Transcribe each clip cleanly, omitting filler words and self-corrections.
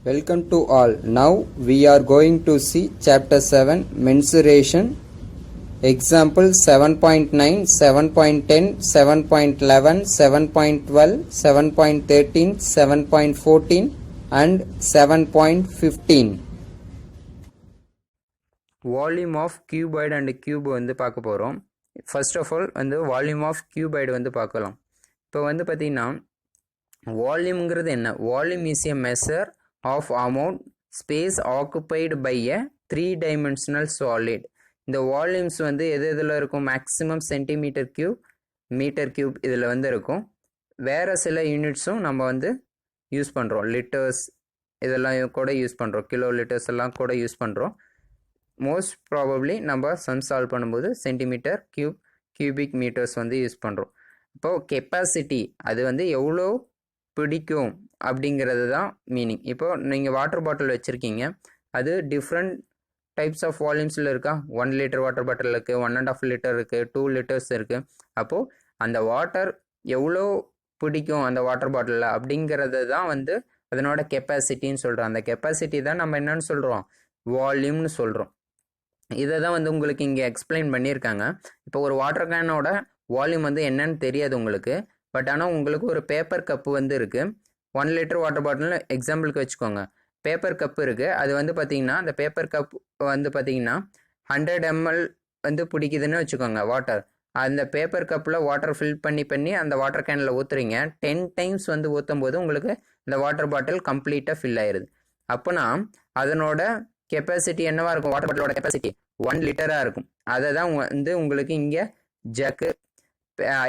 Welcome to all. Now we are going to see chapter 7 mensuration. Example 7.9, 7.10, 7.11, 7.12, 7.13, 7.14 and 7.15. Volume of cuboid and cube வந்து பார்க்க போகிறோம். First of all வந்து volume of cuboid வந்து பார்க்கலாம். இப்போ வந்து பார்த்தீங்கன்னா வால்யூம்ங்கிறது என்ன? Volume is a measure of amount space occupied by a 3-dimensional solid. இந்த வால்யூம்ஸ் வந்து எது இதில் இருக்கும்? Maximum centimetre cube, metre cube இதில் வந்து இருக்கும். வேறு சில யூனிட்ஸும் நம்ம வந்து யூஸ் பண்ணுறோம். லிட்டர்ஸ் இதெல்லாம் கூட யூஸ் பண்ணுறோம். கிலோ லிட்டர்ஸ் எல்லாம் கூட யூஸ் பண்ணுறோம். மோஸ்ட் ப்ராபப்ளி நம்ம சம் சால்வ் பண்ணும்போது சென்டிமீட்டர் கியூப், கியூபிக் மீட்டர்ஸ் வந்து யூஸ் பண்ணுறோம். இப்போது கெப்பாசிட்டி அது வந்து எவ்வளோ பிடிக்கும் அப்படிங்கிறது தான் மீனிங். இப்போது நீங்கள் வாட்டர் பாட்டில் வச்சுருக்கீங்க, அது டிஃப்ரெண்ட் டைப்ஸ் ஆஃப் வால்யூம்ஸில் இருக்கா? 1 லிட்டர் வாட்டர் பாட்டில் இருக்குது, 1.5 லிட்டர் இருக்குது, 2 லிட்டர்ஸ் இருக்குது. அப்போது அந்த வாட்டர் எவ்வளோ பிடிக்கும் அந்த வாட்டர் பாட்டிலில் அப்படிங்கிறது தான் வந்து அதனோட கெப்பாசிட்டின்னு சொல்கிறோம். அந்த கெப்பாசிட்டி தான் நம்ம என்னன்னு சொல்கிறோம்? வால்யூம்னு சொல்கிறோம். இதை தான் வந்து உங்களுக்கு இங்கே எக்ஸ்பிளைன் பண்ணியிருக்காங்க. இப்போ ஒரு வாட்டர் கேனோட வால்யூம் வந்து என்னன்னு தெரியாது உங்களுக்கு. பட் ஆனால் உங்களுக்கு ஒரு பேப்பர் கப்பு வந்து இருக்குது. 1 லிட்டர் வாட்டர் பாட்டில்னு எக்ஸாம்பிளுக்கு வச்சுக்கோங்க. பேப்பர் கப்பு இருக்குது. அது வந்து பார்த்திங்கன்னா அந்த பேப்பர் கப் வந்து பார்த்திங்கன்னா 100 ml வந்து பிடிக்குதுன்னு வச்சுக்கோங்க வாட்டர். அந்த பேப்பர் கப்பில் வாட்டர் ஃபில் பண்ணி அந்த வாட்டர் கேனில் ஊற்றுறீங்க. 10 டைம்ஸ் வந்து ஊற்றும் போது உங்களுக்கு இந்த வாட்டர் பாட்டில் கம்ப்ளீட்டாக ஃபில் ஆயிடுது. அப்போனா அதனோட கெப்பாசிட்டி என்னவாக இருக்கும்? வாட்டர் பாட்டிலோட கெப்பாசிட்டி 1 லிட்டராக இருக்கும். அதை தான் வந்து உங்களுக்கு இங்கே ஜக்கு,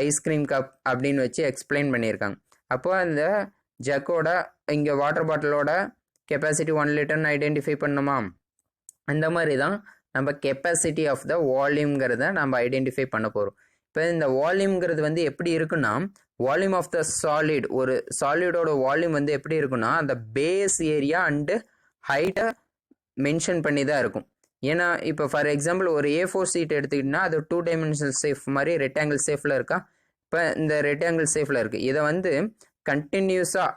ஐஸ்கிரீம் கப் அப்படின்னு வச்சு எக்ஸ்பிளைன் பண்ணியிருக்காங்க. அப்போ அந்த ஜக்கோட இங்கே வாட்டர் பாட்டிலோட கெப்பாசிட்டி 1 லிட்டர்னு ஐடென்டிஃபை பண்ணுமா? அந்த மாதிரி தான் நம்ம கெப்பாசிட்டி ஆஃப் த வால்யூம்ங்கிறத நம்ம ஐடென்டிஃபை பண்ண போகிறோம். இப்போ இந்த வால்யூம்ங்கிறது வந்து எப்படி இருக்குன்னா, வால்யூம் ஆஃப் த சாலிட், ஒரு சாலிடோட வால்யூம் வந்து எப்படி இருக்குன்னா அந்த பேஸ் ஏரியா அண்டு ஹைட்டை மென்ஷன் பண்ணி தான் இருக்கும். ஏன்னா இப்போ ஃபார் எக்ஸாம்பிள் ஒரு A4 சீட் எடுத்துக்கிட்டோன்னா அது 2 டைமென்ஷனல் சேஃப் மாதிரி ரெக்டாங்கிள் சேஃபில் இருக்கா? இப்போ இந்த ரெக்டாங்கிள் சேஃபில் இருக்குது. இதை வந்து கண்டினியூஸாக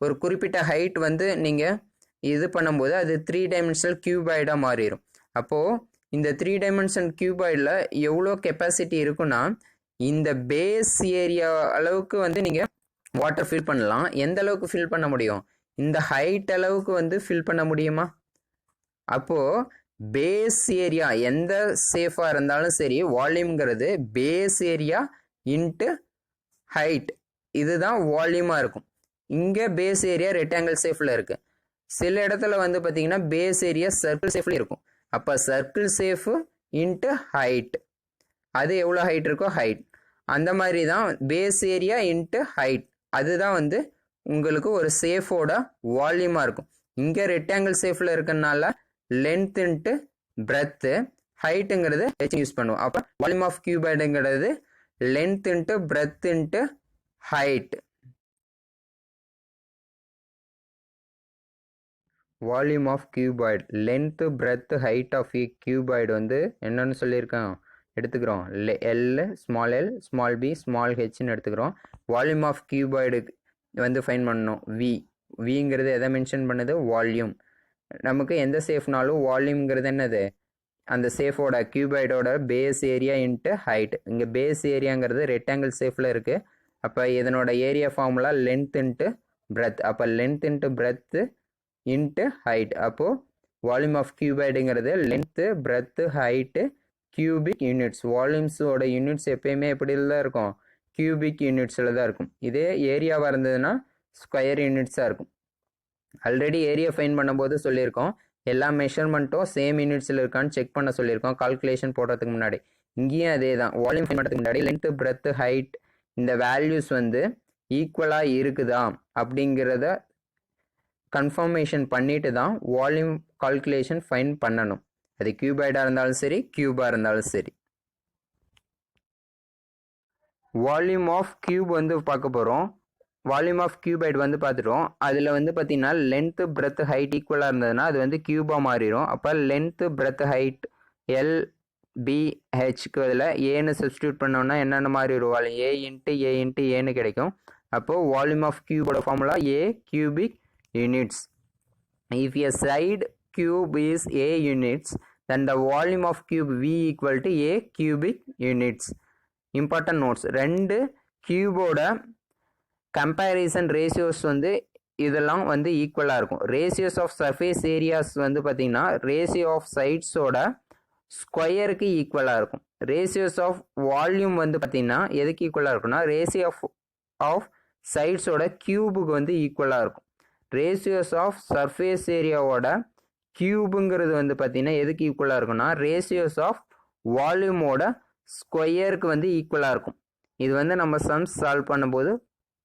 ஒரு குறிப்பிட்ட ஹைட் வந்து நீங்கள் இது பண்ணும்போது அது 3 டைமென்ஷனல் கியூபாய்டாக மாறிடும். அப்போது இந்த 3 டைமென்ஷனல் கியூபாய்டில் எவ்வளோ கெப்பாசிட்டி இருக்குன்னா இந்த பேஸ் ஏரியா அளவுக்கு வந்து நீங்கள் வாட்டர் ஃபில் பண்ணலாம். எந்த அளவுக்கு ஃபில் பண்ண முடியும்? இந்த ஹைட் அளவுக்கு வந்து ஃபில் பண்ண முடியுமா? அப்போது பேஸ் ஏரியா எந்த சேஃபாக இருந்தாலும் சரி, வால்யூம்ங்கிறது பேஸ் ஏரியா இன்ட்டு ஹைட், இதுதான் வால்யூமாக இருக்கும். இங்கே பேஸ் ஏரியா ரெக்டாங்கிள் சேஃபில் இருக்குது. சில இடத்துல வந்து பார்த்தீங்கன்னா பேஸ் ஏரியா சர்க்கிள் சேஃபில் இருக்கும். அப்போ சர்க்கிள் சேஃபு இன்ட்டு ஹைட், அது எவ்வளோ ஹைட் இருக்கோ ஹைட், அந்த மாதிரி தான் பேஸ் ஏரியா இன்ட்டு ஹைட், அதுதான் வந்து உங்களுக்கு ஒரு சேஃபோட வால்யூமாக இருக்கும். இங்கே ரெக்டாங்கிள் சேஃபில் இருக்கனால லென்த் இன்ட்டு பிரெத்து, ஹைட்டுங்கிறது யூஸ் பண்ணுவோம். அப்போ வால்யூம் ஆஃப் கியூபாய்டுங்கிறது length into breadth into height. Volume of cuboid, length breadth height of cuboid வந்து என்னன்னு சொல்லியிருக்கோம் எடுத்துக்கிறோம். எல் ஸ்மால் பி ஸ்மால் ஹெச்னு எடுத்துக்கிறோம். வால்யூம் ஆஃப் கியூபாய்டு வந்து ஃபைன் பண்ணணும். விங்கிறது எதை மென்ஷன் பண்ணுது? வால்யூம். நமக்கு எந்த சேஃப்னாலும் வால்யூம்ங்கிறது என்னது? அந்த சேஃபோட கியூபாய்டோட பேஸ் ஏரியா இன்ட்டு ஹைட். இங்கே பேஸ் ஏரியாங்கிறது ரெக்டாங்கிள் சேஃபில் இருக்குது. அப்போ இதனோட area formula length into breadth. அப்போ length into breadth into height. அப்போது வால்யூம் ஆஃப் கியூபாய்டுங்கிறது length breadth height cubic units. வால்யூம்ஸோட யூனிட்ஸ் எப்பயுமே எப்படி தான் இருக்கும்? கியூபிக் யூனிட்ஸில் தான் இருக்கும். இதே ஏரியாவாக இருந்ததுன்னா ஸ்கொயர் யூனிட்ஸாக இருக்கும். ஆல்ரெடி ஏரியா ஃபைன் பண்ணும்போது சொல்லியிருக்கோம், எல்லா மெஷர்மெண்ட்டும் சேம் யூனிட்ஸில் இருக்கான்னு செக் பண்ண சொல்லியிருக்கோம் கால்குலேஷன் போடுறதுக்கு முன்னாடி. இங்கேயும் அதே தான். வால்யூம் ஃபைன் பண்ணுறதுக்கு முன்னாடி லென்த்து பிரெத்து ஹைட் இந்த வேல்யூஸ் வந்து ஈக்குவலாக இருக்குதா அப்படிங்கிறத கன்ஃபர்மேஷன் பண்ணிட்டு தான் வால்யூம் கால்குலேஷன் ஃபைன் பண்ணணும். அது கியூபாய்டாக இருந்தாலும் சரி, கியூபாக இருந்தாலும் சரி. வால்யூம் ஆஃப் கியூப் வந்து பார்க்க போகிறோம். வால்யூம் ஆஃப் கியூபாய்டு வந்து பார்த்துட்டோம். அதில் வந்து பார்த்தீங்கன்னா லென்த்து பிரெத் ஹைட் ஈக்குவலாக இருந்ததுன்னா அது வந்து கியூபாக மாறிடும். அப்போ லென்த்து பிரெத் ஹைட் LBHக்கு அதில் ஏன்னு சப்ஸ்டியூட் பண்ணோம்னா என்னென்ன மாதிரி வரும்? ஏ இன்ட்டு ஏன்னு கிடைக்கும். அப்போது வால்யூம் ஆஃப் கியூபோட formula a cubic units. if a side cube is A units, then the volume of cube V equal to A cubic units. Important notes, ரெண்டு கியூபோட கம்பேரிசன் ரேஷியோஸ் வந்து இதெல்லாம் வந்து ஈக்குவலாக இருக்கும். ரேஷியோஸ் ஆஃப் சர்ஃபேஸ் ஏரியாஸ் வந்து பார்த்தீங்கன்னா ratio of சைட்ஸோட ஸ்கொயருக்கு ஈக்குவலாக இருக்கும். ரேஷியோஸ் ஆஃப் வால்யூம் வந்து பார்த்தீங்கன்னா எதுக்கு ஈக்குவலாக இருக்கும்னா ரேஷியோ ஆஃப் சைட்ஸோட கியூபுக்கு வந்து ஈக்குவலாக இருக்கும். ரேஷியோஸ் ஆஃப் சர்ஃபேஸ் ஏரியாவோட கியூபுங்கிறது வந்து பார்த்தீங்கன்னா எதுக்கு ஈக்குவலாக இருக்கும்னா ரேஷியோஸ் ஆஃப் வால்யூமோட ஸ்கொயருக்கு வந்து ஈக்குவலாக இருக்கும். இது வந்து நம்ம சம்ஸ் சால்வ் பண்ணும்போது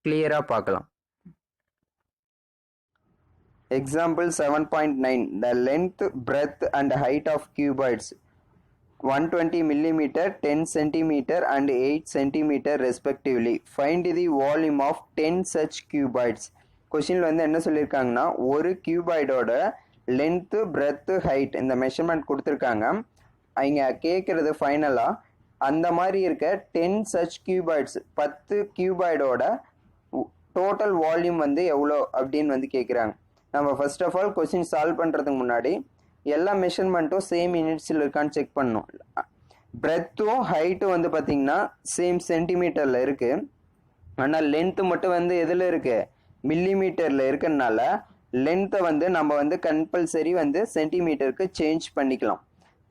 கிளியராக பார்க்கலாம். Example 7.9, the length, breadth and height of cuboids 120 mm, 10 cm and 8 cm respectively. Find the volume of 10 such cuboids. கொஸ்டினில் வந்து என்ன சொல்லியிருக்காங்கன்னா ஒரு கியூபாய்டோட லென்த்து, பிரெத்து, ஹைட் இந்த மெஷர்மெண்ட் கொடுத்துருக்காங்க. அவங்க கேட்குறது ஃபைனலாக அந்த மாதிரி இருக்க 10 சச் கியூபாய்ட்ஸ் 10 கியூபாய்டோட டோட்டல் வால்யூம் வந்து எவ்வளோ அப்படின்னு வந்து கேட்குறாங்க. நம்ம first of all question solve பண்ணுறதுக்கு முன்னாடி எல்லா மெஷர்மெண்ட்டும் சேம் யூனிட்ஸில் இருக்கான்னு செக் பண்ணணும். பிரெத்தும் ஹைட்டும் வந்து பார்த்திங்கன்னா சேம் சென்டிமீட்டரில் இருக்குது. ஆனால் லென்த்து மட்டும் வந்து எதில் இருக்குது, மில்லிமீட்டரில் இருக்கிறதுனால லென்த்தை வந்து நம்ம வந்து கம்பல்சரி வந்து சென்டிமீட்டருக்கு சேஞ்ச் பண்ணிக்கலாம்.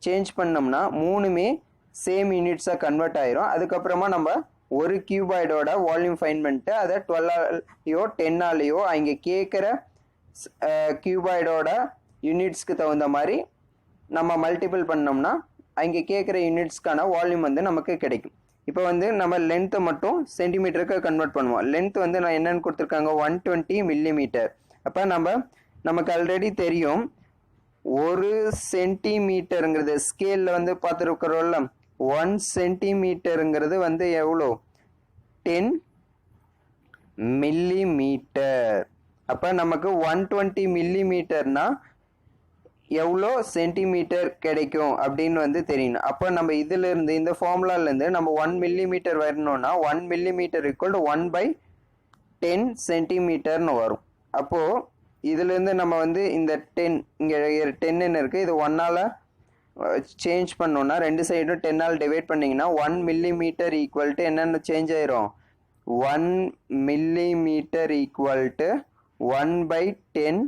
சேஞ்ச் பண்ணோம்னா மூணுமே சேம் யூனிட்ஸாக கன்வெர்ட் ஆயிரும். அதுக்கப்புறமா நம்ம ஒரு கியூபாய்டோட வால்யூம் ஃபைன் பண்ணிட்டு அதை 12ஆலேயோ 10ஆலேயோ அவங்க கேட்குற கியூபாய்டோட யூனிட்ஸ்க்கு தகுந்த மாதிரி நம்ம மல்டிபிள் பண்ணோம்னா அங்கே கேட்குற யூனிட்ஸ்க்கான வால்யூம் வந்து நமக்கு கிடைக்கும். இப்போ வந்து நம்ம லென்த்தை மட்டும் சென்டிமீட்டருக்கு கன்வெர்ட் பண்ணுவோம். லென்த் வந்து நான் என்னென்னு கொடுத்துருக்காங்க 120 மில்லிமீட்டர். அப்போ நமக்கு ஆல்ரெடி தெரியும் ஒரு சென்டிமீட்டருங்கிறது ஸ்கேலில் வந்து பார்த்துருக்குறோம்ல 1 சென்டிமீட்டருங்கிறது வந்து எவ்வளோ 10 மில்லிமீட்டர். அப்போ நமக்கு 120 மில்லிமீட்டர்னா எவ்வளோ சென்டிமீட்டர் கிடைக்கும் அப்படின்னு வந்து தெரியணும். அப்போ நம்ம இதிலிருந்து இந்த ஃபார்முலாலேருந்து நம்ம 1 மில்லிமீட்டர் வரணும்னா 1 மில்லிமீட்டர் ஈக்குவல் டு 1/10 சென்டிமீட்டர்னு வரும். அப்போது இதுலேருந்து நம்ம வந்து இந்த 10 இங்கே 10ன்னு இருக்குது, இது 1ஆல் சேஞ்ச் பண்ணோன்னா ரெண்டு சைடும் 10ஆல் டிவைட் பண்ணிங்கன்னா 1 மில்லிமீட்டர் ஈக்குவல் டு என்னென்னு சேஞ்ச் ஆயிரும் 1 மில்லிமீட்டர் ஈக்குவல் டு 1/10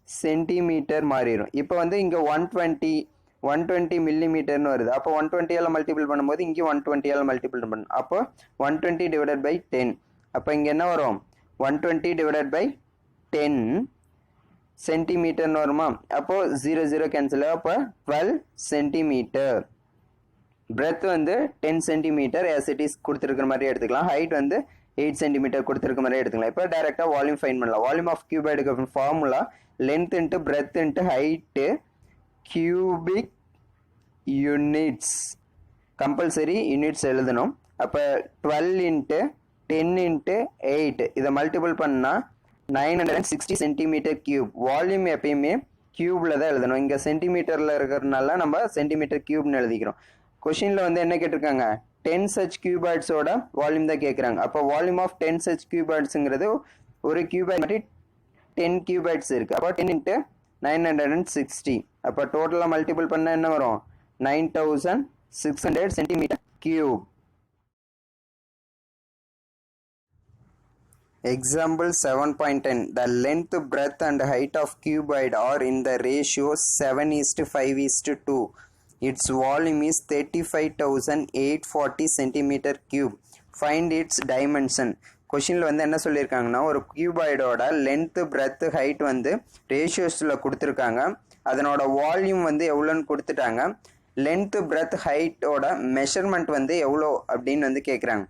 சென்டிமீட்டர் மாறிடும். இப்போ வந்து இங்கே 120 மில்லிமீட்டர்னு வருது. அப்போ 120ஆல் மல்டிபிள் பண்ணும்போது இங்கே 120ஆல் மல்டிபிள் பண்ணணும். அப்போ 120 டிவைடட் பை 10. அப்போ இங்கே என்ன வரும் 120 டிவைடட் பை 10 சென்டிமீட்டர்னு வருமா. அப்போது 0 கேன்சல். அப்போ 12 சென்டிமீட்டர். பிரெத் வந்து 10 சென்டிமீட்டர் ஆஸ் இட் இஸ் கொடுத்துருக்கிற மாதிரி எடுத்துக்கலாம். ஹைட் வந்து 8 சென்டிமீட்டர் கொடுத்துருக்க மாதிரி எடுத்துக்கலாம். இப்போ டைரெக்டாக வால்யூம் ஃபைன் பண்ணலாம். வால்யூம் ஆஃப் கியூபாய்டுக்கு formula length into breadth into height cubic units. Compulsory units எழுதணும். அப்போ 12 இன்ட்டு 10 இன்ட்டு 8 இதை மல்டிபிள் பண்ணால் 960 சென்டிமீட்டர் கியூப். வால்யூம் எப்பயுமே கியூபில் தான் எழுதணும். இங்கே சென்டிமீட்டரில் இருக்கிறதுனால நம்ம சென்டிமீட்டர் கியூப்னு எழுதிக்கிறோம். கொஷினில் வந்து என்ன கேட்டிருக்காங்க 10 சச் கியூபாய்ட்ஸோட வால்யூம் தான் கேட்குறாங்க. அப்போ வால்யூம் ஆஃப் 10 சச் கியூபாய்ட்ஸுங்கிறது ஒரு கியூபாய்ட் மாதிரி 10 கியூபாய்ட்ஸ் இருக்குது. அப்போ 10 இன்ட்டு 960. அப்போ டோட்டலாக மல்டிபிள் பண்ணால் என்ன வரும் 9600 centimetre cube. Example 7.10, the length, breadth and height of cuboid are in the ratio 7:5:2. Its volume is 35,840 centimeter cube. Find its dimension. கொஷினில் வந்து என்ன சொல்லியிருக்காங்கன்னா ஒரு கியூபாய்டோட லென்த்து, பிரெத்து, ஹைட் வந்து ரேஷியோஸில் கொடுத்துருக்காங்க. அதனோட வால்யூம் வந்து எவ்வளோன்னு கொடுத்துட்டாங்க. லென்த்து, பிரெத், ஹைட்டோட மெஷர்மெண்ட் வந்து எவ்வளோ அப்படின்னு வந்து கேட்குறாங்க.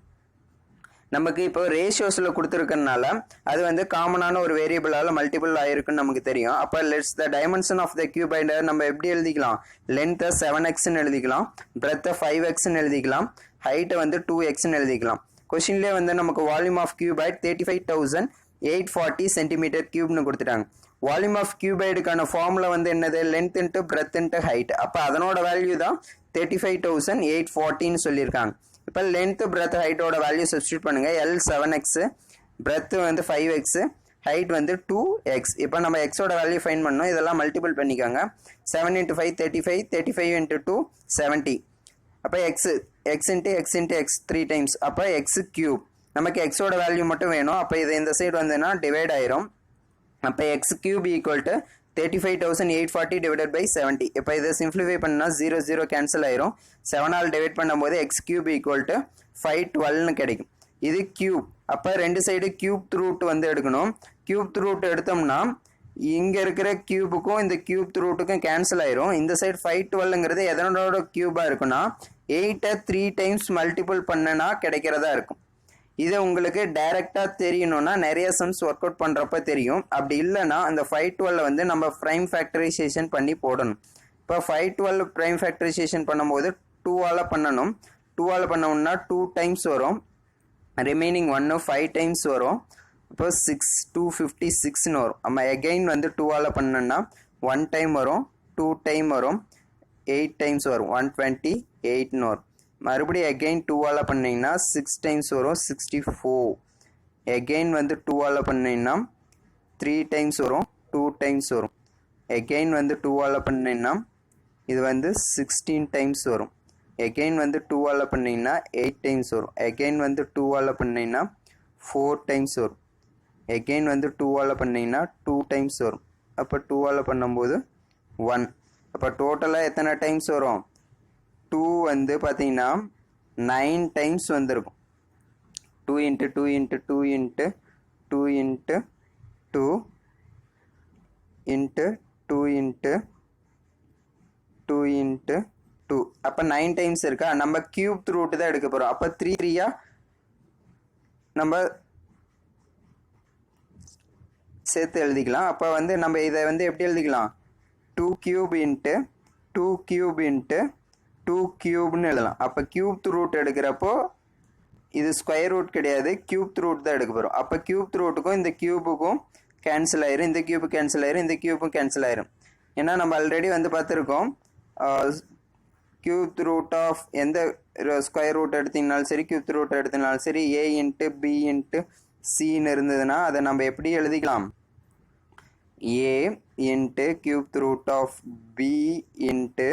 நமக்கு இப்போ ரேஷியோஸில் கொடுத்துருக்கனால அது வந்து காமனான ஒரு வேரியபிளால் மல்டிபிள் ஆகிருக்குன்னு நமக்கு தெரியும். அப்போ let's the dimension of the கியூபாய்டை நம்ம எப்படி எழுதிக்கலாம், லென்த்தை 7xன்னு எழுதிக்கலாம், பிரெத்தை 5xன்னு எழுதிக்கலாம், ஹைட்டை வந்து 2xன்னு எழுதிக்கலாம். கொஷின்லேயே வந்து நமக்கு வால்யூம் ஆஃப் கியூபாய்ட் 35,840 சென்டிமீட்டர் கியூப்னு கொடுத்துட்டாங்க. வால்யூம் ஆஃப் கியூபாய்டுக்கான ஃபார்முலா வந்து என்னது length into breadth into height. அப்போ அதனோட வேல்யூ தான் 35,840ன்னு சொல்லியிருக்காங்க. இப்போ லென்த்து, பிரெத், ஹைட்டோட வேல்யூ சப்ஸ்டியூட் பண்ணுங்கள். L 7x, பிரெத்து வந்து 5x, ஹைட் வந்து 2x. இப்போ நம்ம எக்ஸோட வேல்யூ ஃபைன் பண்ணோம், இதெல்லாம் மல்டிபிள் பண்ணிக்கோங்க. 7 × 5 35, 35 × 2 70. அப்போ x இன்ட்டு எக்ஸ் 3 டைம்ஸ், அப்போ எக்ஸ் கியூப். நமக்கு எக்ஸோட வேல்யூ மட்டும் வேணும். அப்போ இது இந்த சைடு வந்துன்னா டிவைட் ஆயிரும். அப்போ x cube equal to 35,840 divided by 70. இப்போ இதை சிம்பிளிஃபை பண்ணால் 0 0 கேன்சல் ஆயிரும். 7ஆல் டிவைட் பண்ணும்போது எக்ஸ் கியூப் ஈக்குவல் டு 512ன்னு கிடைக்கும். இது கியூப். அப்போ ரெண்டு சைடு கியூப் ரூட் வந்து எடுக்கணும். கியூப் ரூட் எடுத்தோம்னா இங்கே இருக்கிற கியூபுக்கும் இந்த கியூப் ரூட்டுக்கும் கேன்சல் ஆயிரும். இந்த சைடு 512ங்கிறது எதனோட கியூபாக இருக்குன்னா 8ஐ 3 டைம்ஸ் மல்டிபிள் பண்ணனா கிடைக்கிறதா இருக்கும். இது உங்களுக்கு டைரெக்டாக தெரியணும்னா நிறைய சம்ஸ் ஒர்க் அவுட் பண்ணுறப்ப தெரியும். அப்படி இல்லைன்னா அந்த 512 வந்து நம்ம ப்ரைம் ஃபேக்டரைசேஷன் பண்ணி போடணும். இப்போ 512 ப்ரைம் ஃபேக்டரைசேஷன் பண்ணும்போது 2ஆல் பண்ணணும். 2ஆல் பண்ணோம்னா 2 டைம்ஸ் வரும். ரிமைனிங் 1 5 டைம்ஸ் வரும். இப்போ 6 256ன்னு வரும். நம்ம எகெயின் வந்து 2ஆல் பண்ணோம்னா 1 டைம் வரும், 2 டைம் வரும், 8 டைம்ஸ் வரும், 128ன்னு வரும். மறுபடியும் எகெயின் 2ஆல் பண்ணிங்கன்னா 6 டைம்ஸ் வரும், 64. எகெயின் வந்து 2ஆல் பண்ணிங்கன்னா 3 டைம்ஸ் வரும், 2 டைம்ஸ் வரும். எகெயின் வந்து 2ஆல் பண்ணிங்கன்னா இது வந்து 16 டைம்ஸ் வரும். எகெயின் வந்து 2ஆல் பண்ணிங்கன்னா 8 டைம்ஸ் வரும். எகெயின் வந்து 2ஆல் பண்ணிங்கன்னா 4 டைம்ஸ் வரும். எகெயின் வந்து 2ஆல் பண்ணிங்கன்னா 2 டைம்ஸ் வரும். அப்போ 2ஆல் பண்ணும்போது 1. அப்போ டோட்டலாக எத்தனை டைம்ஸ் வரும்? 2 வந்து பார்த்தீங்கன்னா 9 டைம்ஸ் வந்திருக்கும். 2 × 2 × 2 × 2 × 2 × 2 × 2 × 2. அப்போ 9 டைம்ஸ் இருக்கா? நம்ம கியூப் ரூட் தான் எடுக்க போகிறோம். அப்போ 3 3யா நம்ம சேர்த்து எழுதிக்கலாம். அப்போ வந்து நம்ம இதை வந்து எப்படி எழுதிக்கலாம்? 2 கியூப் × 2 கியூப் × 2 கியூப்னு எழுதலாம். அப்போ கியூப் ரூட் எடுக்கிறப்போ இது ஸ்கொயர் ரூட் கிடையாது, கியூப் ரூட் தான் எடுக்க போகிறோம். அப்போ கியூப் ரூட்டுக்கும் இந்த கியூபுக்கும் கேன்சல் ஆயிரும், இந்த கியூபு கேன்சல் ஆயிரும், இந்த கியூபும் கேன்சல் ஆயிரும். ஏன்னா நம்ம ஆல்ரெடி வந்து பார்த்துருக்கோம், கியூப் ரூட் ஆஃப் எந்த ஸ்கொயர் ரூட் எடுத்தீங்கனாலும் சரி, கியூப் ரூட் எடுத்தீங்கனாலும் சரி, a × b × cன்னு இருந்ததுன்னா அதை நம்ம எப்படி எழுதிக்கலாம்? a × cube root of b ×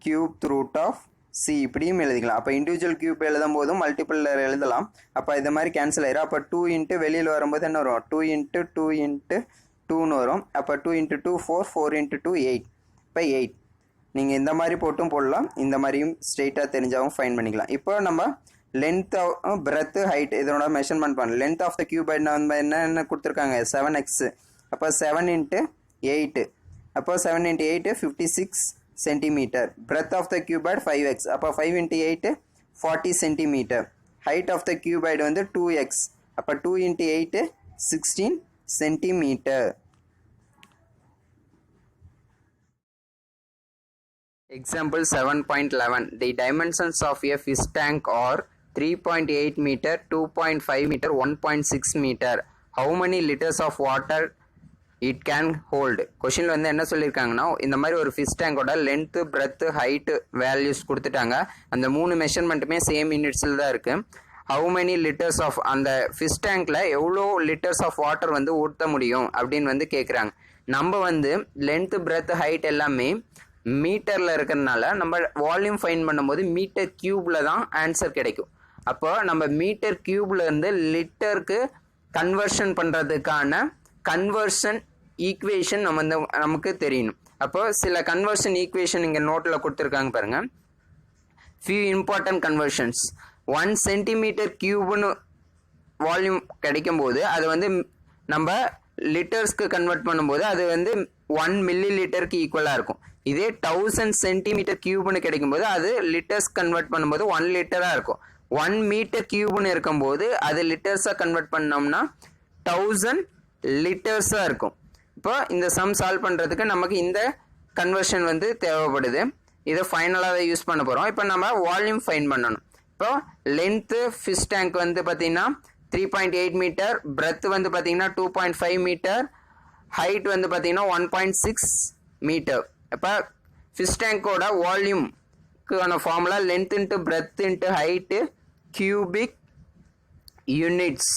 cube root of c இப்படியும் எழுதிக்கலாம். அப்போ இண்டிவிஜுவல் கியூப் எழுதும் போதும் மல்டிபிள் எழுதலாம். அப்போ இது மாதிரி கேன்சல் ஆயிரும். அப்போ 2 × வெளியில் வரும்போது என்ன வரும்? 2 × 2 × 2ன்னு வரும். அப்போ 2 × 2 4, 4 × 2 8. இப்போ 8. நீங்கள் இந்த மாதிரி போட்டும் போடலாம், இந்த மாதிரியும் ஸ்ட்ரெயிட்டாக தெரிஞ்சாவும் ஃபைன் பண்ணிக்கலாம். இப்போ நம்ம லென்த் பிரெத் ஹைட் இதனோட மெஷர்மெண்ட் பண்ணலாம். லென்த் ஆஃப் த கியூபாய்டு நம்ம என்ன கொடுத்துருக்காங்க? 7x. அப்போ 7 × 8. அப்போ 7 × 8 56 centimeter. Breadth of the cuboid 5x. அப்போ 5 × 8 40 centimeter. Height of the cuboid வந்து 2x. அப்போ 2 × 8 16 centimeter. Example 7.11. The dimensions of a fish tank are 3.8 meter, 2.5 meter, 1.6 meter. How many liters of water it can hold? கொஷினில் வந்து என்ன சொல்லியிருக்காங்கன்னா, இந்த மாதிரி ஒரு ஃபிஷ் டேங்கோட லென்த்து பிரெத்து ஹைட்டு வேல்யூஸ் கொடுத்துட்டாங்க. அந்த 3 மெஷர்மெண்ட்டுமே சேம் யூனிட்ஸில் தான் இருக்குது. ஹவு மெனி லிட்டர்ஸ் ஆஃப் அந்த ஃபிஷ் டேங்கில் எவ்வளோ லிட்டர்ஸ் ஆஃப் வாட்டர் வந்து ஊற்ற முடியும் அப்படின்னு வந்து கேட்குறாங்க. நம்ம வந்து லென்த்து பிரெத்து ஹைட் எல்லாமே மீட்டரில் இருக்கிறதுனால நம்ம வால்யூம் ஃபைன் பண்ணும்போது மீட்டர் கியூபில் தான் ஆன்சர் கிடைக்கும். அப்போ நம்ம மீட்டர் கியூப்ல இருந்து லிட்டருக்கு கன்வர்ஷன் பண்ணுறதுக்கான கன்வர்ஷன் ஈக்குவேஷன் நமக்கு தெரியணும். அப்போ சில கன்வர்ஷன் ஈக்குவேஷன் இங்கே நோட்டில் கொடுத்துருக்காங்க பாருங்க. Few important conversions. 1 சென்டிமீட்டர் கியூப்னு வால்யூம் கிடைக்கும் போது அது வந்து நம்ம லிட்டர்ஸ்க்கு கன்வெர்ட் பண்ணும்போது அது வந்து 1 மில்லி லிட்டருக்கு ஈக்குவலாக இருக்கும். இதே 1000 சென்டிமீட்டர் கியூப்னு கிடைக்கும்போது அது லிட்டர்ஸ் கன்வெர்ட் பண்ணும்போது 1 லிட்டராக இருக்கும். 1 மீட்டர் கியூப்னு இருக்கும்போது அது லிட்டர்ஸாக கன்வெர்ட் பண்ணோம்னா 1000 லிட்டர்ஸாக இருக்கும். இப்போ இந்த சம் சால்வ் பண்ணுறதுக்கு நமக்கு இந்த கன்வர்ஷன் வந்து தேவைப்படுது. இதை ஃபைனலாக யூஸ் பண்ண போகிறோம். இப்போ நம்ம வால்யூம் ஃபைன் பண்ணணும். இப்போ லென்த்து ஃபிஷ் டேங்க் வந்து பார்த்தீங்கன்னா 3.8 மீட்டர், பிரெத் வந்து பார்த்தீங்கன்னா 2.5 மீட்டர், ஹைட் வந்து பார்த்தீங்கன்னா 1.6 மீட்டர். இப்போ ஃபிஷ் டேங்கோட வால்யூம்க்கான formula length into breadth into height cubic units.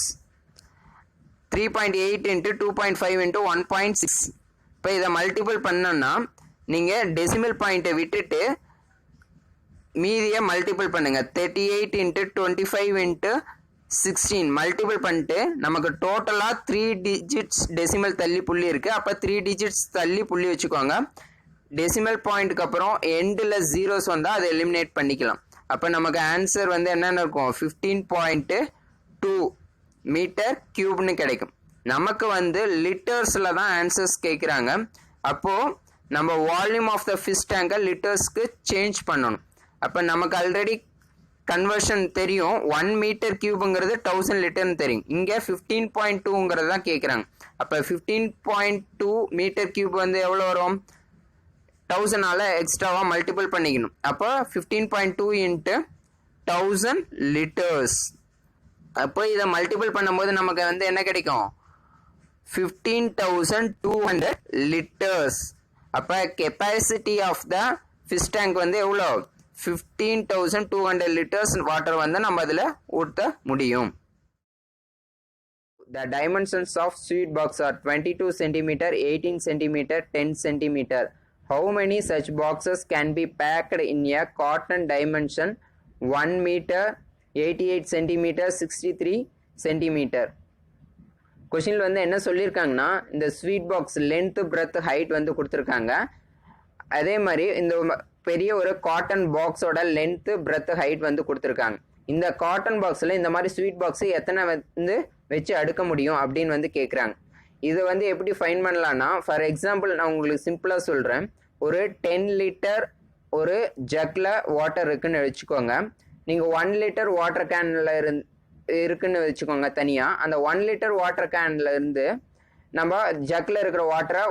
3.8 into 2.5 into 1.6. இப்போ இதை மல்டிபிள் பண்ணோன்னா நீங்கள் டெசிமல் பாயிண்ட்டை விட்டுட்டு மீதியை மல்டிபிள் பண்ணுங்கள். 38 இன்ட்டு 25 இன்ட்டு 16 மல்டிபிள் பண்ணிட்டு நமக்கு டோட்டலாக 3 டிஜிட்ஸ் டெசிமல் தள்ளி புள்ளி இருக்குது. அப்போ 3 டிஜிட்ஸ் தள்ளி புள்ளி வச்சுக்கோங்க. டெசிமல் பாயிண்ட்டுக்கு அப்புறம் எண்டில் ஜீரோஸ் வந்தால் அதை எலிமினேட் பண்ணிக்கலாம். அப்போ நமக்கு ஆன்சர் வந்து என்னென்ன இருக்கும், 15.2 மீட்டர் கியூப்னு கிடைக்கும். நமக்கு வந்து லிட்டர்ஸில் தான் ஆன்சர்ஸ் கேட்குறாங்க. அப்போது நம்ம வால்யூம் ஆஃப் த ஃபிஷ் டேங்கை லிட்டர்ஸ்க்கு சேஞ்ச் பண்ணணும். அப்போ நமக்கு ஆல்ரெடி கன்வர்ஷன் தெரியும், 1 மீட்டர் கியூபுங்கிறது 1000 லிட்டர்னு தெரியும். இங்கே 15.2ங்கிறது தான் கேட்குறாங்க. அப்போ 15.2 மீட்டர் கியூப் வந்து எவ்வளோ வரும், 1000ஆல் எக்ஸ்ட்ராவாக மல்டிபிள் பண்ணிக்கணும். அப்போ 15.2 இன்ட்டு 1000 லிட்டர்ஸ். அப்போ இதை மல்டிபிள் பண்ணும்போது நமக்கு வந்து என்ன கிடைக்கும், 15,200 லிட்டர்ஸ். அப்போ capacity of the fish tank வந்து எவ்வளோ, 15,200 லிட்டர்ஸ் வாட்டர் வந்து நம்ம அதில் ஊற்ற முடியும். The dimensions of sweet box are 22 cm, 18 cm, 10 cm. How many such boxes can be packed in a cotton dimension 1 meter, 88 cm, 63 cm? கொஷினில் வந்து என்ன சொல்லியிருக்காங்கன்னா, இந்த sweet box length breadth height வந்து கொடுத்துருக்காங்க. அதே மாதிரி இந்த பெரிய ஒரு காட்டன் பாக்ஸோட லென்த்து பிரெத் ஹைட் வந்து கொடுத்துருக்காங்க. இந்த காட்டன் பாக்ஸில் இந்த மாதிரி ஸ்வீட் பாக்ஸு எத்தனை வந்து வச்சு அடுக்க முடியும் அப்படின்னு வந்து கேட்குறாங்க. இது வந்து எப்படி ஃபைன் பண்ணலான்னா, ஃபார் எக்ஸாம்பிள் நான் உங்களுக்கு சிம்பிளாக சொல்கிறேன். ஒரு 10 லிட்டர் ஒரு ஜக்கில் வாட்டர் இருக்குன்னு வச்சுக்கோங்க. நீங்கள் 1 லிட்டர் வாட்டர் கேனில் இருக்குன்னு வச்சுக்கோங்க தனியாக. அந்த 1 லிட்டர் வாட்டர் கேனில் இருந்து நம்ம ஜக்கில் இருக்கிற வாட்டரை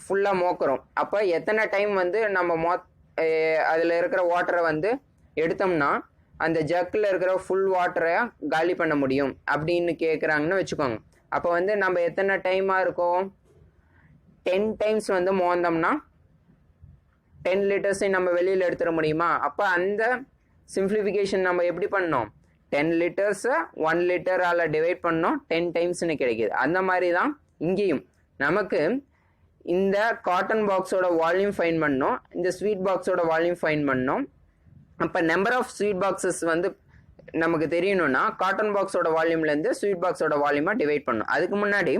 ஃபுல்லாக மோக்கிறோம். அப்போ எத்தனை டைம் வந்து நம்ம அதில் இருக்கிற வாட்டரை வந்து எடுத்தோம்னா அந்த ஜக்கில் இருக்கிற ஃபுல் வாட்டரை காலி பண்ண முடியும் அப்படின்னு கேட்குறாங்கன்னு வச்சுக்கோங்க. அப்போ வந்து நம்ம எத்தனை டைமாக இருக்கும், 10 டைம்ஸ் வந்து மோந்தோம்னா 10 லிட்டர்ஸையும் நம்ம வெளியில் எடுத்துட முடியுமா? அப்போ அந்த சிம்பிளிஃபிகேஷன் நம்ம எப்படி பண்ணோம், 10 லிட்டர்ஸை 1 லிட்டரால் டிவைட் பண்ணோம், 10 டைம்ஸ்னு கிடைக்கிது. அந்த மாதிரி தான் இங்கேயும் நமக்கு இந்த காட்டன் பாக்ஸோட வால்யூம் ஃபைன் பண்ணோம், இந்த ஸ்வீட் பாக்ஸோட வால்யூம் ஃபைன் பண்ணோம். அப்போ நம்பர் ஆஃப் ஸ்வீட் பாக்ஸஸ் வந்து நமக்கு தெரியணும்னா காட்டன் பாக்ஸோட வால்யூம்லேருந்து ஸ்வீட் பாக்ஸோட வால்யூமாக டிவைட் பண்ணணும். அதுக்கு முன்னாடி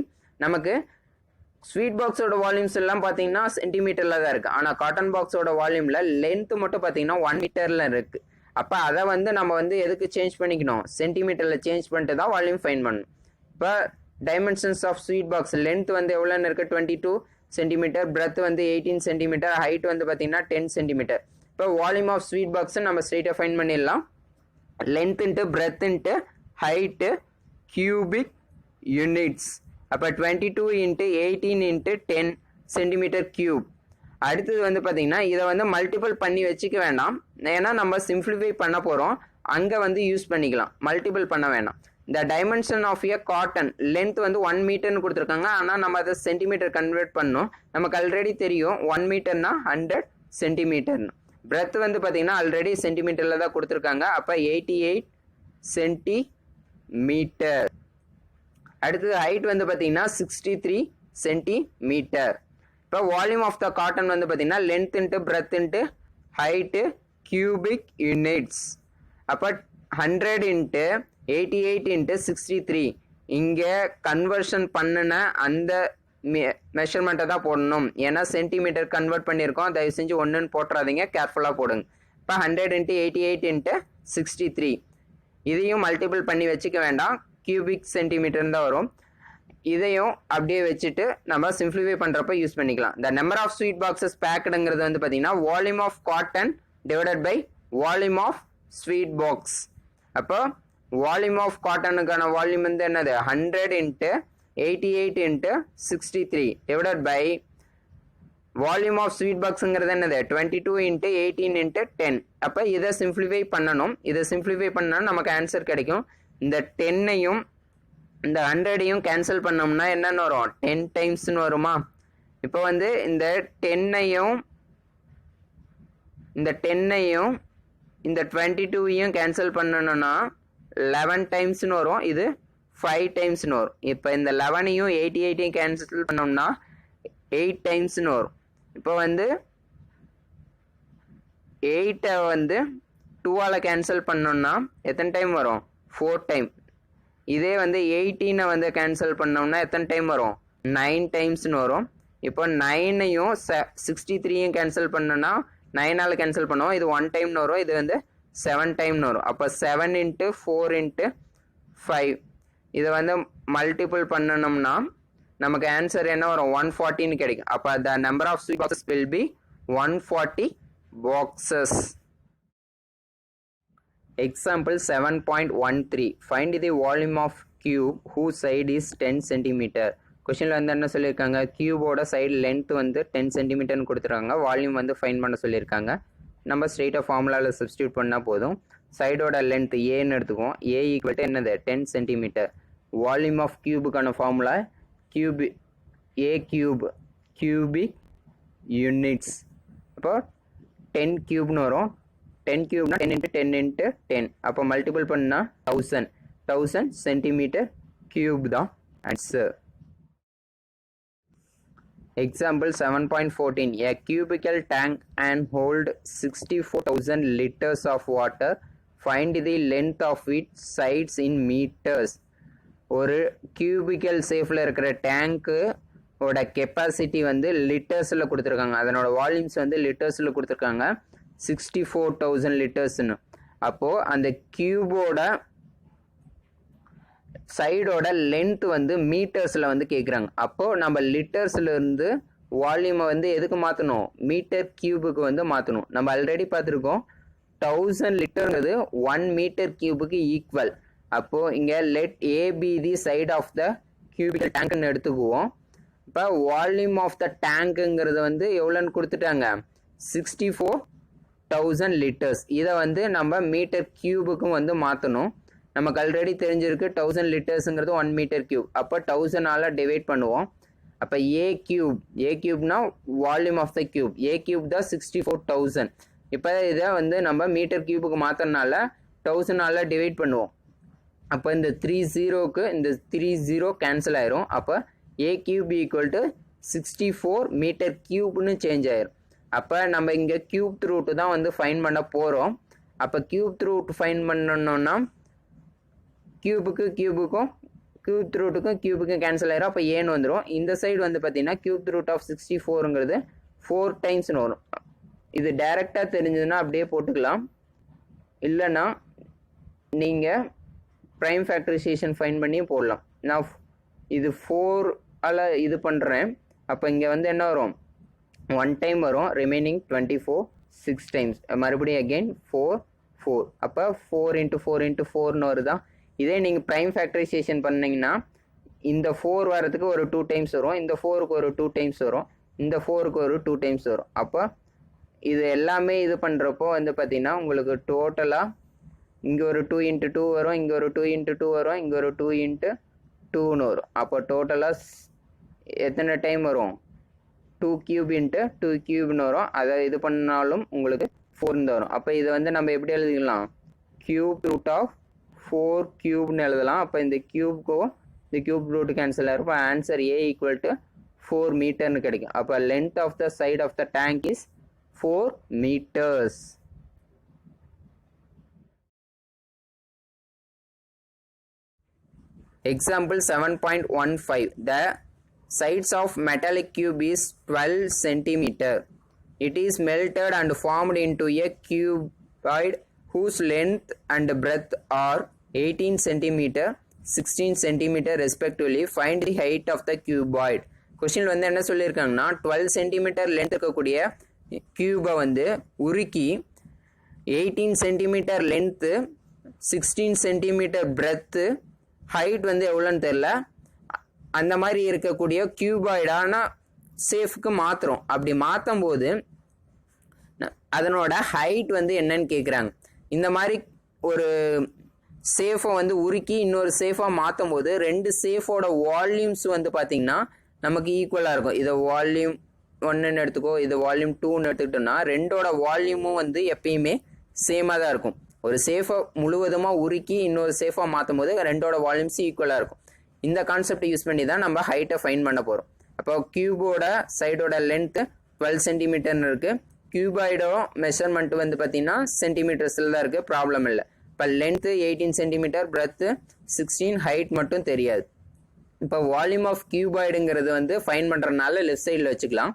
நமக்கு ஸ்வீட் பாக்ஸோட வால்யூம்ஸ் எல்லாம் பார்த்தீங்கன்னா சென்டிமீட்டரில் தான் இருக்குது. ஆனால் காட்டன் பாக்ஸோட வால்யூமில் லென்த்து மட்டும் பார்த்தீங்கன்னா 1 மீட்டரில் இருக்குது. அப்போ அதை வந்து நம்ம வந்து எதுக்கு சேஞ்ச் பண்ணிக்கணும், சென்டிமீட்டரில் சேஞ்ச் பண்ணிட்டு தான் வால்யூம் ஃபைன் பண்ணணும். இப்போ dimensions of sweet box length வந்து எவ்வளோன்னு இருக்குது, 22 சென்டிமீட்டர், பிரெத் வந்து 18 சென்டிமீட்டர், ஹைட் வந்து பார்த்தீங்கன்னா 10 சென்டிமீட்டர். இப்போ வால்யூம் ஆஃப் ஸ்வீட் பாக்ஸை நம்ம ஸ்ட்ரெயிட்டாக ஃபைன் பண்ணிடலாம். Length into breadth into height cubic units. அப்போ 22 இன்ட்டு 18 இன்ட்டு 10 சென்டிமீட்டர் கியூப். அடுத்தது வந்து பார்த்தீங்கன்னா இதை வந்து மல்டிபிள் பண்ணி வச்சுக்க வேண்டாம், ஏன்னா நம்ம சிம்பிளிஃபை பண்ண போகிறோம், அங்கே வந்து யூஸ் பண்ணிக்கலாம், மல்டிபிள் பண்ண வேண்டாம். இந்த dimension of a cotton length வந்து 1 மீட்டர்னு கொடுத்துருக்காங்க. ஆனால் நம்ம அதை சென்டிமீட்டர் கன்வெர்ட் பண்ணோம். நமக்கு ஆல்ரெடி தெரியும் 1 மீட்டர்னா 100 சென்டிமீட்டர்னு. பிரெத் வந்து பார்த்தீங்கன்னா ஆல்ரெடி சென்டிமீட்டரில் தான் கொடுத்துருக்காங்க. அப்போ 88 சென்டிமீட்டர். அடுத்தது ஹைட் வந்து பார்த்தீங்கன்னா 63 சென்டிமீட்டர். இப்போ வால்யூம் ஆஃப் த காட்டன் வந்து பார்த்தீங்கன்னா length into breadth into height cubic units. அப்போ 100 இன்ட்டு 88 இன்ட்டு 63. இங்கே கன்வர்ஷன் பண்ணின அந்த மெஷர்மெண்ட்டை தான் போடணும், ஏன்னா சென்டிமீட்டர் கன்வெர்ட் பண்ணியிருக்கோம். தயவு செஞ்சு ஒன்றுன்னு போட்டுறாதீங்க, கேர்ஃபுல்லாக போடுங்க. இப்போ 100 இன்ட்டு 88 இன்ட்டு 63 இதையும் மல்டிபிள் பண்ணி வச்சுக்க வேண்டாம், கியூபிக் சென்டிமீட்டர்னு தான் வரும். இதையும் அப்படியே வச்சுட்டு நம்ம சிம்பிளிஃபை பண்ணுறப்ப யூஸ் பண்ணிக்கலாம். இந்த நம்பர் ஆஃப் ஸ்வீட் பாக்ஸஸ் பேக்கடுங்கிறது வந்து பார்த்தீங்கன்னா volume of cotton divided by volume of sweet box. அப்போ வால்யூம் ஆஃப் காட்டனுக்கான வால்யூம் வந்து என்னது, 100 into 88 into 63 divided by volume of sweet பாக்ஸுங்கிறது என்னது, 22 இன்ட்டு 18 இன்ட்டு 10. அப்போ இதை சிம்பிளிஃபை பண்ணணும். இதை சிம்பிளிஃபை பண்ணால் நமக்கு ஆன்சர் கிடைக்கும். இந்த 10ஐயும் இந்த 100ஐயும் கேன்சல் பண்ணோம்னா என்னென்னு வரும், 10 டைம்ஸ்னு வருமா. இப்போ வந்து இந்த 10ஐயும் இந்த 22ஐயும் கேன்சல் பண்ணணும்னா 11 டைம்ஸ்னு வரும். இது 5 டைம்ஸ்னு வரும். இப்போ இந்த 11ஐயும் 88ஐயும் கேன்சல் பண்ணோம்னா 8 டைம்ஸ்னு வரும். இப்போ வந்து 8ஐ வந்து 2ஆல் கேன்சல் பண்ணோம்னா எத்தனை டைம் வரும்? 4 டைம். இதே வந்து 18ஐ வந்து கேன்சல் பண்ணோம்னா எத்தனை டைம் வரும்? 9 டைம்ஸ்னு வரும். இப்போ 9ஐயும் 63ஐயும் கேன்சல் பண்ணோம்னா 9ஆல் கேன்சல் பண்ணுவோம். இது 1 டைம்னு வரும். இது வந்து 7 டைம்னு வரும். அப்போ 7 × 4 × 5 இதை வந்து மல்டிபிள் பண்ணணும்னா நமக்கு ஆன்சர் என்ன வரும்? 140ன்னு கிடைக்கும். அப்போ the number of sweet boxes will be 140 boxes. Example 7.13 find the volume of cube whose side is 10 cm. கொஸ்டினில் வந்து என்ன சொல்லியிருக்காங்க? கியூபோட சைடு லென்த் வந்து 10 சென்டிமீட்டர்னு கொடுத்துருக்காங்க. வால்யூம் வந்து ஃபைன் பண்ண சொல்லியிருக்காங்க. நம்ம ஸ்ட்ரெயிட்டாக ஃபார்முலாவில் சப்ஸ்டியூட் பண்ணால் போதும். சைடோட லென்த் ஏன்னு எடுத்துக்குவோம். ஏ ஈக்குவல் டு என்னது? 10 சென்டிமீட்டர். வால்யூம் ஆஃப் கியூபுக்கான ஃபார்முலா கியூபி ஏ கியூப் கியூபிக் யூனிட்ஸ். அப்போ 10 கியூப்னு வரும். 10 கியூப்னா 10 × 10 × 10. அப்போ மல்டிபிள் பண்ணால் 1000 சென்டிமீட்டர் கியூப் தான் answer. Example 7.14 a cubical tank and hold 64,000 liters of water. Find the length of its sides in meters. ஒரு cubical சேஃபில் இருக்கிற டேங்க்கு ஓட கெப்பாசிட்டி வந்து லிட்டர்ஸில் கொடுத்துருக்காங்க. அதனோட வால்யூம்ஸ் வந்து லிட்டர்ஸில் கொடுத்துருக்காங்க. 64,000 லிட்டர்ஸ்னு. அப்போது அந்த கியூபோட சைடோட லென்த் வந்து மீட்டர்ஸில் வந்து கேட்குறாங்க. அப்போது நம்ம லிட்டர்ஸ்லேருந்து வால்யூமை வந்து எதுக்கு மாற்றணும்? மீட்டர் கியூபுக்கு வந்து மாற்றணும். நம்ம ஆல்ரெடி பார்த்துருக்கோம் 1000 லிட்டர்ங்கிறது 1 மீட்டர் கியூபுக்கு ஈக்குவல். அப்போது இங்கே let A be the side of the cubical டேங்க்னு எடுத்துக்குவோம். இப்போ வால்யூம் ஆஃப் த டேங்க்குங்கிறது வந்து எவ்வளோன்னு கொடுத்துட்டாங்க? 64,000 லிட்டர்ஸ். இதை வந்து நம்ம மீட்டர் கியூபுக்கும் வந்து மாற்றணும். நமக்கு ஆல்ரெடி தெரிஞ்சிருக்கு 1000 லிட்டர்ஸுங்கிறது 1 மீட்டர் கியூப். அப்போ 1000ஆல் டிவைட் பண்ணுவோம். அப்போ ஏ கியூப்னா volume of the cube. A cube தான் 64,000. இப்போ இதை வந்து நம்ம மீட்டர் கியூபுக்கு மாற்றனால 1000ஆல் டிவைட் பண்ணுவோம். அப்போ இந்த 30க்கு இந்த 30 கேன்சல் ஆயிரும். அப்போ A cube equal to 64 metre கியூப்னு சேஞ்ச் ஆயிரும். அப்போ நம்ம இங்கே கியூப் ரூட்டு தான் வந்து ஃபைன் பண்ண போகிறோம். அப்போ கியூப் ரூட் ஃபைன் பண்ணணும்னா கியூப் ரூட்டுக்கும் கேன்சல் ஆயிரும். அப்போ ஏன்னு வந்துடும். இந்த சைடு வந்து பார்த்தீங்கன்னா கியூப் ரூட் ஆஃப் 64ங்கிறது 4 டைம்ஸ்னு வரும். இது டைரெக்டாக தெரிஞ்சதுன்னா அப்படியே போட்டுக்கலாம். இல்லைன்னா நீங்கள் ப்ரைம் ஃபேக்டரைசேஷன் ஃபைன் பண்ணி போடலாம். நான் இது 4ஆல் இது பண்ணுறேன். அப்போ இங்கே வந்து என்ன வரும்? 1 டைம் வரும். Remaining 24 6 times. மறுபடியும் அகெயின் 4 அப்போ 4 × 4 × 4ன்னு வருதான். இதே நீங்கள் ப்ரைம் ஃபேக்டரைசேஷன் பண்ணிங்கன்னா இந்த 4 வரதுக்கு ஒரு 2 டைம்ஸ் வரும். இந்த 4க்கு ஒரு 2 டைம்ஸ் வரும். இந்த 4க்கு ஒரு 2 டைம்ஸ் வரும். அப்போ இது எல்லாமே இது பண்ணுறப்போ வந்து பார்த்தீங்கன்னா உங்களுக்கு டோட்டலாக இங்கே ஒரு 2 × 2 வரும். இங்கே ஒரு 2 × 2 வரும். இங்கே ஒரு 2 × 2ன்னு வரும். அப்போ டோட்டலாக எத்தனை டைம் வரும்? 2 கியூப் × 2 கியூப்னு வரும். அதை இது பண்ணாலும் உங்களுக்கு 4 வரும். அப்போ இதை வந்து நம்ம எப்படி எழுதிக்கலாம்? கியூப் ரூட் ஆஃப் 4 கியூப்னு எழுதலாம். அப்போ இந்த கியூப்க்கும் இந்த கியூப் ரூட் கேன்சல் ஆகிருப்போ ஆன்சர் ஏ ஈக்குவல் டு 4 மீட்டர்னு கிடைக்கும். அப்போ length of the side of the tank is 4 meters. Example 7.15 the sides of metallic cube is 12 centimeter. It is melted and formed into a cuboid whose length and breadth are 18 centimeter 16 centimeter respectively. Find the height of the cuboid. Question வந்து என்ன சொல்லியிருக்காங்கன்னா 12 centimetre length இருக்கக்கூடிய கியூபை வந்து உருக்கி 18 centimetre length 16 centimetre breadth height வந்து எவ்வளோன்னு தெரில அந்த மாதிரி இருக்கக்கூடிய கியூபாய்டான சேஃப்க்கு மாற்றுறோம். அப்படி மாற்றும் போது அதனோட ஹைட் வந்து என்னன்னு கேட்குறாங்க. இந்த மாதிரி ஒரு சேஃபை வந்து உருக்கி இன்னொரு சேஃபாக மாற்றும் போது 2 சேஃபோட வால்யூம்ஸ் வந்து பார்த்திங்கன்னா நமக்கு ஈக்குவலாக இருக்கும். இதை வால்யூம் 1ன்னு எடுத்துக்கோ, இது வால்யூம் 2ன்னு எடுத்துக்கிட்டோம்னா 2ஓட வால்யூமும் வந்து எப்பயுமே சேமாக தான் இருக்கும். ஒரு சேஃபை முழுவதுமாக உருக்கி இன்னொரு சேஃபாக மாற்றும் போது ரெண்டோட வால்யூம்ஸ் ஈக்குவலாக இருக்கும். இந்த கான்செப்டை யூஸ் பண்ணி தான் நம்ம ஹைட்டை ஃபைன் பண்ண போகிறோம். அப்போ கியூபோட சைடோட லென்த்து 12 சென்டிமீட்டர்னு இருக்குது. கியூபாய்டோட மெஷர்மெண்ட் வந்து பார்த்தீங்கன்னா சென்டிமீட்டர்ஸில் தான் இருக்குது, ப்ராப்ளம் இல்லை. இப்போ லென்த்து 18 சென்டிமீட்டர், பிரெத்து 16, ஹைட் மட்டும் தெரியாது. இப்போ வால்யூம் ஆஃப் கியூபாய்டுங்கிறது வந்து ஃபைன் பண்ணுறதுனால லெஃப்ட் சைடில் வச்சுக்கலாம்.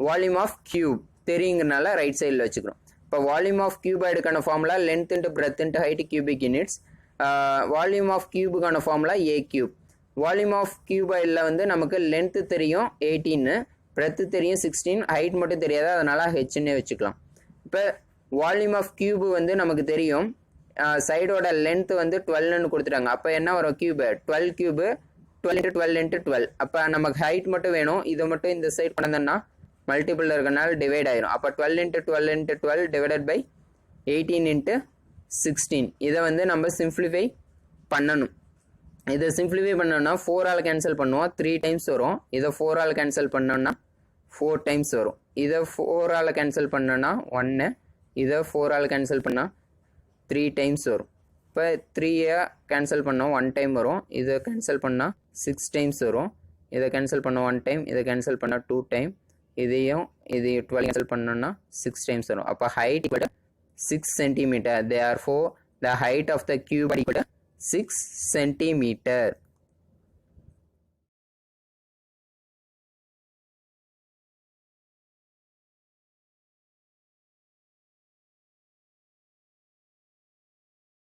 வால்யூம் ஆஃப் கியூப் தெரியுங்கிறனால ரைட் சைடில் வச்சுக்கிறோம். இப்போ வால்யூம் ஆஃப் கியூபாய்டுக்கான formula length into breadth into height cubic units. Volume of கியூபுக்கான formula A cube. Volume of கியூபாய்டில் வந்து நமக்கு லென்த்து தெரியும் 18, பிரெத்து தெரியும் 16, ஹைட் மட்டும் தெரியாது, அதனால் ஹெச்ன்னே வச்சுக்கலாம். இப்போ வால்யூம் ஆஃப் கியூபு வந்து நமக்கு தெரியும், சைடோட லென்த்து வந்து 12ன்னு கொடுத்துட்டாங்க. அப்போ என்ன வரும் கியூபு 12 கியூபு 12 × 12 × 12. அப்போ நமக்கு ஹைட் மட்டும் வேணும், இதை மட்டும் இந்த சைட் பண்ணதுன்னா மல்டிபிள் இருக்கனால டிவைட் ஆயிரும். அப்போ 12 × 12 × 12 டிவைடட் பை 18 × 16. இதை வந்து நம்ம சிம்பிளிஃபை பண்ணணும். இதை சிம்பிளிஃபை பண்ணோம்னா 4ஆல் கேன்சல் பண்ணுவோம், 3 டைம்ஸ் வரும். இதை 4ஆல் கேன்சல் பண்ணோம்னா 4 டைம்ஸ் வரும். இதை 4ஆல் கேன்சல் பண்ணோன்னா 1, இதை 4ஆல் கேன்சல் பண்ணால் 3 டைம்ஸ் வரும். இப்போ 3ஐ கேன்சல் பண்ணோம் 1 டைம் வரும். இதை கேன்சல் பண்ணால் 6 டைம்ஸ் வரும். இதை கேன்சல் பண்ணோம் 1 டைம், இதை கேன்சல் பண்ணால் 2 டைம், இதையும் 12 கேன்சல் பண்ணோன்னா 6 டைம்ஸ் வரும். அப்போ height equal 6 centimetre. Therefore the height of the cube equal to 6 centimetre.